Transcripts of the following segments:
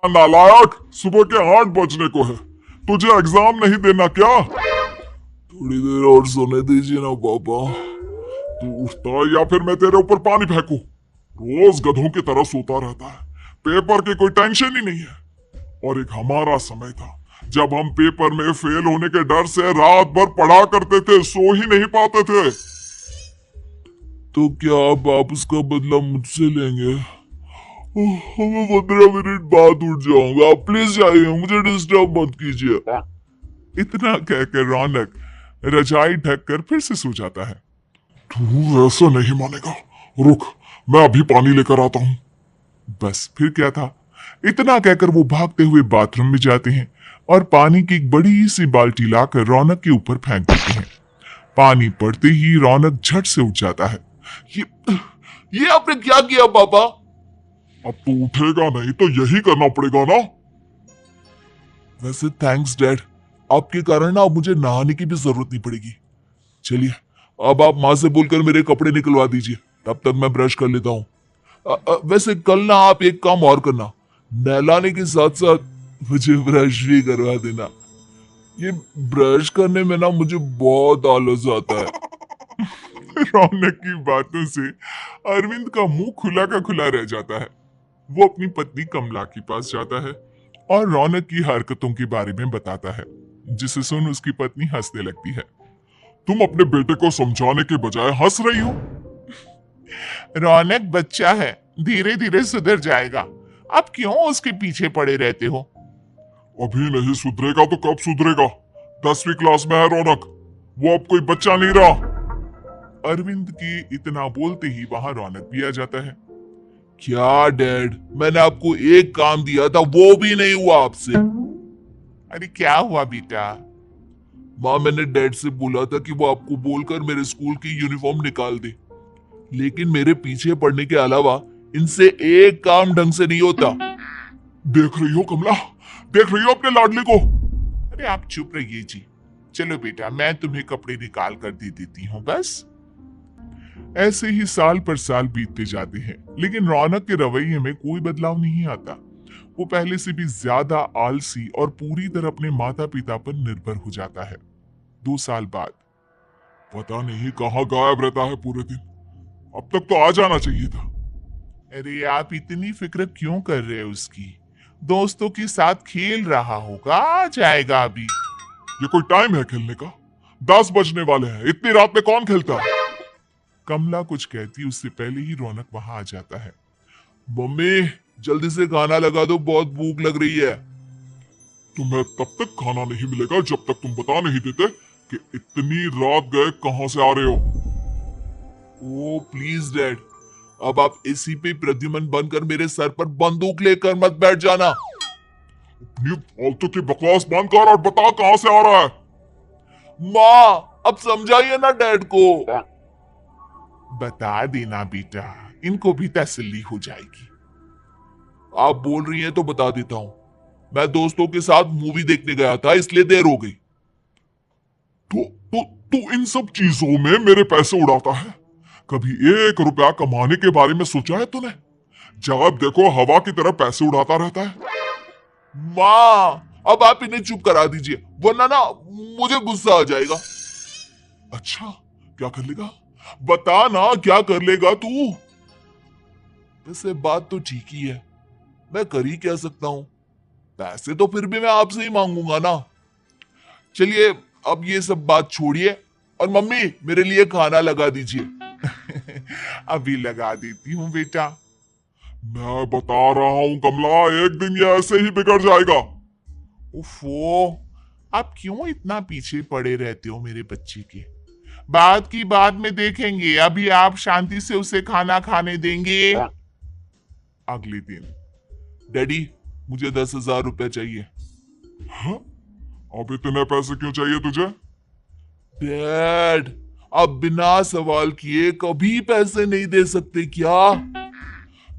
नालायक, सुबह के 8 बजने को है, तुझे एग्जाम नहीं देना क्या? थोड़ी देर और सोने दीजिए ना पापा। तू उठता या फिर मैं तेरे ऊपर पानी फेंकू? रोज गधों की तरह सोता रहता है, पेपर की कोई टेंशन ही नहीं है। और एक हमारा समय था जब हम पेपर में फेल होने के डर से रात भर पढ़ा करते थे, सो ही नहीं पाते थे। तो क्या अब आप उसका बदला मुझसे लेंगे? मैं 15 मिनट बाद उठ जाऊंगा, आप प्लीज जाइए, मुझे डिस्टर्ब मत कीजिए। इतना कहकर रौनक रजाई ढक कर फिर से सो जाता है। तू ऐसा नहीं मानेगा, रुक, मैं अभी पानी लेकर आता हूँ। बस फिर क्या था, इतना कहकर वो भागते हुए बाथरूम में जाते हैं और पानी की एक बड़ी सी बाल्टी लाकर रौनक के ऊपर फेंक देते हैं। पानी पड़ते ही रौनक झट से उठ जाता है। ये आपने क्या किया पापा? अब तू उठेगा नहीं तो यही करना पड़ेगा ना। वैसे थैंक्स डैड, आपके कारण ना अब मुझे नहाने की भी जरूरत नहीं पड़ेगी। चलिए अब आप माँ से बोलकर मेरे कपड़े निकलवा दीजिए, तब तक मैं ब्रश कर लेता हूँ। वैसे कल ना आप एक काम और करना, नहलाने के साथ साथ मुझे ब्रश भी करवा देना। ये ब्रश करने में ना मुझे बहुत आलस आता है। रौनक की बातों से अरविंद का मुंह खुला का खुला रह जाता है। वो अपनी पत्नी कमला के पास जाता है और रौनक की हरकतों के बारे में बताता है, जिसे सुन उसकी पत्नी हंसने लगती है। तुम अपने बेटे को समझाने के बजाय हंस रही हो। रौनक बच्चा है, धीरे धीरे सुधर जाएगा, आप क्यों उसके पीछे पड़े रहते हो? अभी नहीं सुधरेगा तो कब सुधरेगा? 10वीं क्लास में है रौनक, वो अब कोई बच्चा नहीं रहा। अरविंद की इतना बोलते ही वहां रौनक भी आ जाता है। क्या डैड, मैंने आपको एक काम दिया था, वो भी नहीं हुआ आपसे। अरे क्या हुआ बेटा? माँ, मैंने डैड से बोला था कि वो आपको बोलकर मेरे स्कूल की यूनिफॉर्म निकाल दे, लेकिन मेरे पीछे पड़ने के अलावा इनसे एक काम ढंग से नहीं होता। देख रही हो कमला, देख रही हो अपने लाडले को? अरे आप चुप रहिए जी। चलो बेटा, मैं तुम्हें कपड़े निकाल कर दे देती हूँ बस। ऐसे ही साल पर साल बीतते जाते हैं, लेकिन रौनक के रवैये में कोई बदलाव नहीं आता। वो पहले से भी ज्यादा आलसी और पूरी तरह अपने माता पिता पर निर्भर हो जाता है। 2 साल बाद पता नहीं कहाँ गायब रहता है पूरे दिन, अब तक तो आ जाना चाहिए था। अरे आप इतनी फिक्र क्यों कर रहे हो उसकी? दोस्तों के साथ खेल रहा होगा, आ जाएगा अभी। ये कोई टाइम है खेलने का? 10 बजने वाले हैं, इतनी रात में कौन खेलता है? कमला कुछ कहती उससे पहले ही रौनक वहां आ जाता है। मम्मी, जल्दी से खाना लगा दो, बहुत भूख लग रही है। तुम्हें तब तक खाना नहीं मिलेगा जब तक तुम बता नहीं देते कि इतनी रात गए कहां से आ रहे हो। ओ प्लीज डैड, अब आप एसी पे प्रद्युमन बनकर मेरे सर पर बंदूक लेकर मत बैठ जाना। अपनी फालतू की बकवास बंद कर और बता कहां से आ रहा है। माँ, अब समझाइए ना डैड को। बता देना बेटा, इनको भी तसल्ली हो जाएगी। आप बोल रही हैं तो बता देता हूं, मैं दोस्तों के साथ मूवी देखने गया था, इसलिए देर हो गई। तो इन सब चीजों में मेरे पैसे उड़ाता है। कभी 1 रुपया कमाने के बारे में सोचा है तूने? जब देखो हवा की तरह पैसे उड़ाता रहता है। माँ, अब आप इन्हें चुप करा दीजिए, वरना ना मुझे गुस्सा आ जाएगा। अच्छा, क्या कर लेगा? बता ना, क्या कर लेगा तू? वैसे बात तो ठीक ही है, मैं कर ही क्या सकता हूं? पैसे तो फिर भी मैं आपसे ही मांगूंगा ना। चलिए अब ये सब बात छोड़िए और मम्मी, मेरे लिए खाना लगा दीजिए। अभी लगा देती हूँ बेटा। मैं बता रहा हूँ कमला, एक दिन ये ऐसे ही बिगड़ जाएगा। उफो, आप क्यों इतना पीछे पड़े रहते हो मेरे बच्चे के? बात की बाद में देखेंगे, अभी आप शांति से उसे खाना खाने देंगे। अगले दिन, डैडी, मुझे 10,000 रुपए चाहिए। हाँ? अब इतने पैसे क्यों चाहिए तुझे? डैड, अब बिना सवाल किए कभी पैसे नहीं दे सकते क्या?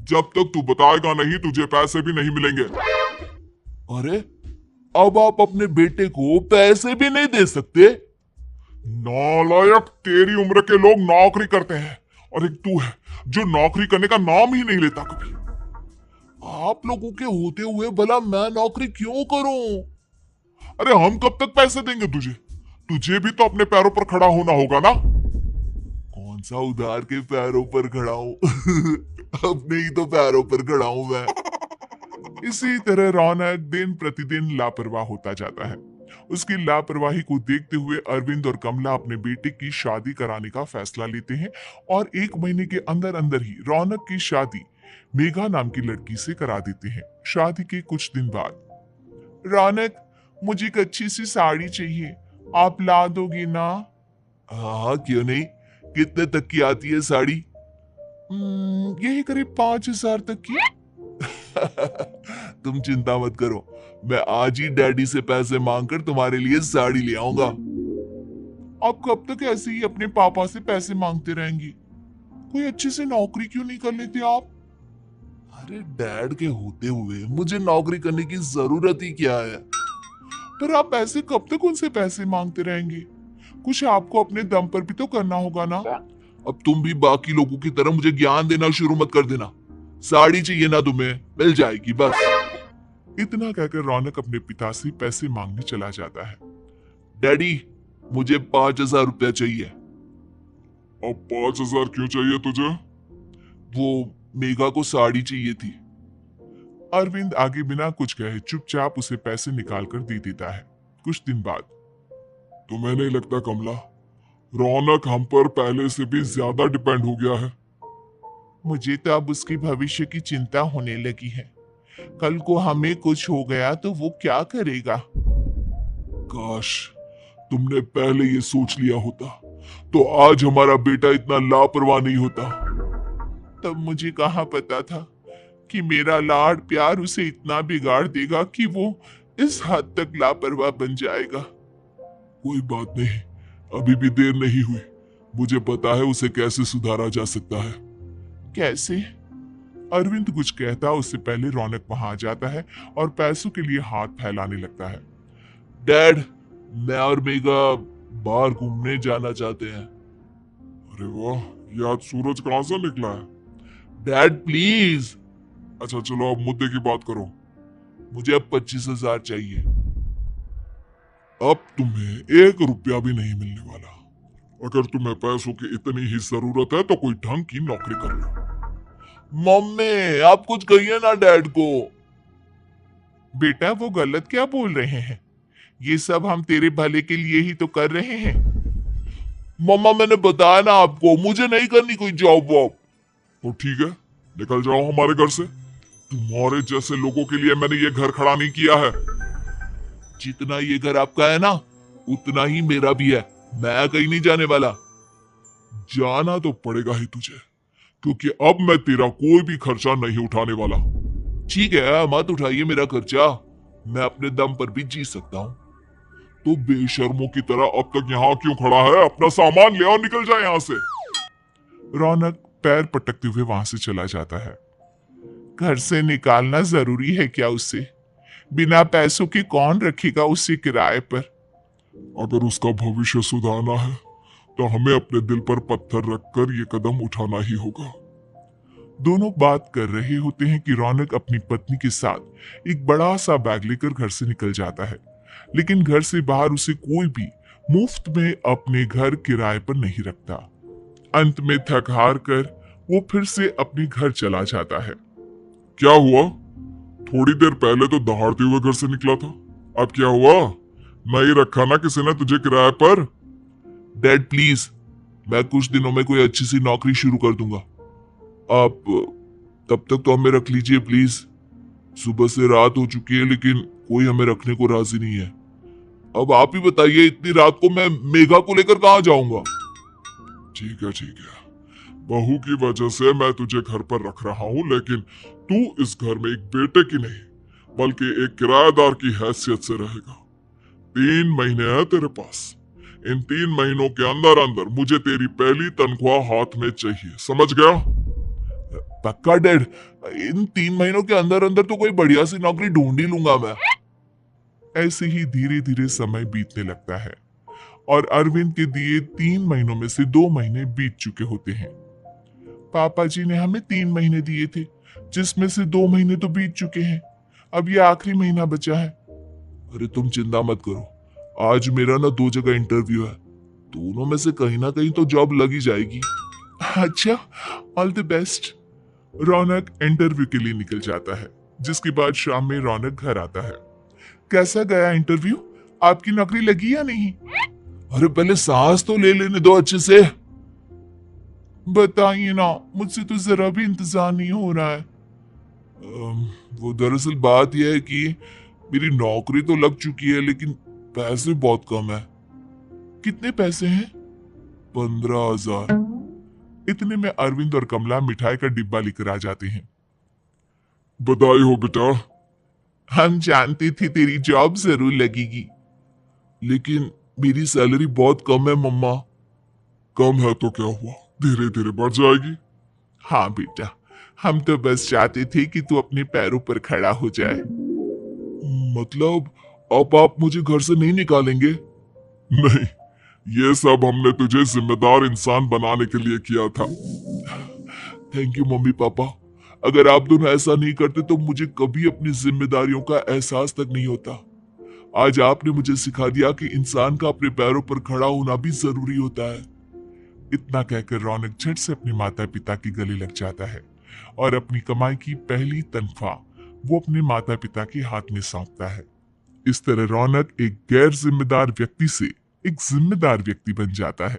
जब तक तू बताएगा नहीं, तुझे पैसे भी नहीं मिलेंगे। अरे, अब आप अपने बेटे को पैसे भी नहीं दे सकते? नालायक, तेरी उम्र के लोग नौकरी करते हैं और एक तू है जो नौकरी करने का नाम ही नहीं लेता कभी। आप लोगों के होते हुए भला मैं नौकरी क्यों करूं? अरे हम कब तक पैसे देंगे तुझे? तुझे भी तो अपने पैरों पर खड़ा होना होगा ना। कौन सा उधार के पैरों पर खड़ा हूं? अपने ही तो पैरों पर खड़ा हूं मैं। इसी तरह रौनक दिन प्रतिदिन लापरवाह होता जाता है। उसकी लापरवाही को देखते हुए अरविंद और कमला अपने बेटे की शादी कराने का फैसला लेते हैं और 1 महीने के अंदर अंदर ही रौनक की शादी मेघा नाम की लड़की से करा देते हैं। शादी के कुछ दिन बाद, रौनक, मुझे एक अच्छी सी साड़ी चाहिए, आप ला दोगी ना? हाँ, क्यों नहीं। कितने तक की आती है साड़ी? यही करीब 5,000 तक की। तुम चिंता मत करो, मैं आज ही डैडी से पैसे मांगकर तुम्हारे लिए साड़ी ले आऊंगा। आप कब तक ऐसे ही अपने पापा से पैसे मांगते रहेंगे? कोई अच्छी सी नौकरी क्यों नहीं कर लेते आप? अरे डैड के होते हुए मुझे नौकरी करने की जरूरत ही क्या है? पर आप ऐसे कब तक उनसे पैसे मांगते रहेंगे? कुछ आपको अपने दम पर भी तो करना होगा ना। अब तुम भी बाकी लोगों की तरह मुझे ज्ञान देना शुरू मत कर देना। साड़ी चाहिए ना तुम्हें, मिल जाएगी बस। इतना कहकर रौनक अपने पिता से पैसे मांगने चला जाता है। डैडी, मुझे 5,000 रुपया चाहिए। अब 5,000 क्यों चाहिए तुझे? वो मेघा को साड़ी चाहिए थी। अरविंद आगे बिना कुछ कहे चुपचाप उसे पैसे निकाल कर दे देता है। कुछ दिन बाद, तुम्हें नहीं लगता कमला, रौनक हम पर पहले से भी ज्यादा डिपेंड हो गया है? मुझे तो अब उसके भविष्य की चिंता होने लगी है। कल को हमें कुछ हो गया तो वो क्या करेगा? काश तुमने पहले ये सोच लिया होता तो आज हमारा बेटा इतना लापरवाह नहीं होता। तब मुझे कहाँ पता था कि मेरा लाड़ प्यार उसे इतना बिगाड़ देगा कि वो इस हद तक लापरवाह बन जाएगा। कोई बात नहीं, अभी भी देर नहीं हुई। मुझे पता है उसे कैसे सुधारा जा सकता है। कैसे? अरविंद कुछ कहता उससे पहले रौनक वहां आ जाता है और पैसों के लिए हाथ फैलाने लगता है। डैड, मैं और मेघा बाहर घूमने जाना चाहते हैं। अरे वाह, ये आज सूरज कहां से निकला है? Dad please. अच्छा चलो अब मुद्दे की बात करो। मुझे अब 25,000 चाहिए। अब तुम्हें 1 रुपया भी नहीं मिलने वाला। अगर तुम्हें पैसों की इतनी ही जरूरत है तो कोई ढंग की नौकरी कर लो। मम्मी, आप कुछ कहिए ना डैड को। बेटा वो गलत क्या बोल रहे हैं? ये सब हम तेरे भले के लिए ही तो कर रहे हैं। मम्मा, मैंने बताया ना आपको, मुझे नहीं करनी कोई जॉब वॉब। तो ठीक है, निकल जाओ हमारे घर से। तुम्हारे जैसे लोगों के लिए मैंने ये घर खड़ा नहीं किया है। जितना ये घर आपका है ना, उतना ही मेरा भी है। मैं कहीं नहीं जाने वाला। जाना तो पड़ेगा ही तुझे, क्योंकि अब मैं तेरा कोई भी खर्चा नहीं उठाने वाला। ठीक है, मत उठाइए मेरा खर्चा, मैं अपने दम पर भी जी सकता हूँ। तो बेशर्मों की तरह अब तक यहाँ क्यों खड़ा है? अपना सामान ले और निकल जाए यहाँ से। रौनक पैर पटकते हुए वहां से चला जाता है। घर से निकालना जरूरी है क्या उसे? बिना पैसों के कौन रखेगा उसे किराए पर? अगर उसका भविष्य सुधारना है तो हमें अपने दिल पर पत्थर रखकर ये कदम उठाना ही होगा। दोनों बात कर रहे होते हैं कि रौनक अपनी पत्नी के साथ एक बड़ा सा बैग लेकर घर से निकल जाता है, लेकिन घर से बाहर उसे कोई भी मुफ्त में अपने घर किराए पर नहीं रखता। अंत में थक हार कर वो फिर से अपने घर चला जाता है। क्या हुआ? थोड़ी देर पहले तो दहाड़ते हुए घर से निकला था, अब क्या हुआ? नहीं रखा ना किसी ने तुझे किराए पर? डैड प्लीज, मैं कुछ दिनों में कोई अच्छी सी नौकरी शुरू कर दूंगा। आप तब तक तो हमें रख लीजिए प्लीज। सुबह से रात हो चुकी है लेकिन कोई हमें रखने को राजी नहीं है। अब आप ही बताइए, इतनी रात को मैं मेघा को लेकर कहाँ जाऊंगा? ठीक है, बहू की वजह से मैं तुझे घर पर रख रहा हूँ, लेकिन तू इस घर में एक बेटे की नहीं बल्कि एक किराएदार की हैसियत से रहेगा। 3 महीने है तेरे पास। इन 3 महीनों के अंदर अंदर मुझे तेरी पहली तनख्वाह हाथ में चाहिए, समझ गया? पक्का डैड, इन 3 महीनों के अंदर अंदर तो कोई बढ़िया सी नौकरी ढूंढ ही लूंगा मैं। ऐसे ही धीरे धीरे समय बीतने लगता है और अरविंद के दिए 3 महीनों में से 2 महीने बीत चुके होते हैं। पापा जी ने हमें 3 महीने दिए थे, जिसमें से 2 महीने तो बीत चुके हैं। अब ये आखिरी महीना बचा है। अरे तुम चिंता मत करो, आज मेरा ना 2 जगह इंटरव्यू है, दोनों में से कहीं ना कहीं तो जॉब लगी जाएगी। अच्छा, all the best. Raunak interview के लिए निकल जाता है, जिसके बाद शाम में रौनक घर आता है। कैसा गया इंटरव्यू? आपकी नौकरी लगी या नहीं? अरे पहले सांस तो ले लेने दो अच्छे से। बताइए ना, मुझसे तो जरा भी इंतजार नहीं हो रहा है। वो दरअसल बात यह है कि मेरी नौकरी तो लग चुकी है, लेकिन पैसे बहुत कम है। कितने पैसे हैं? 15,000। इतने में अरविंद और कमला मिठाई का डिब्बा लेकर आ जाते हैं। बधाई हो बेटा। हम जानते थे तेरी जॉब जरूर लगेगी। लेकिन मेरी सैलरी बहुत कम है मम्मा। कम है तो क्या हुआ, धीरे धीरे बढ़ जाएगी। हाँ बेटा, हम तो बस चाहते थे कि तू अपने पैरों पर खड़ा हो जाए। मतलब अब आप मुझे घर से नहीं निकालेंगे? नहीं, ये सब हमने तुझे जिम्मेदार इंसान बनाने के लिए किया था। Thank you mummy papa. अगर आप दोनों ऐसा नहीं करते तो मुझे कभी अपनी जिम्मेदारियों का एहसास तक नहीं होता। आज आपने मुझे सिखा दिया कि इंसान का अपने पैरों पर खड़ा होना भी जरूरी होता है। इतना कहकर रौनक झट से अपने माता पिता के गले लग जाता है और अपनी कमाई की पहली तनख्वाह वो अपने माता पिता के हाथ में सौंपता है। इस तरह रौनक एक गैर जिम्मेदार व्यक्ति से एक जिम्मेदार व्यक्ति बन जाता है।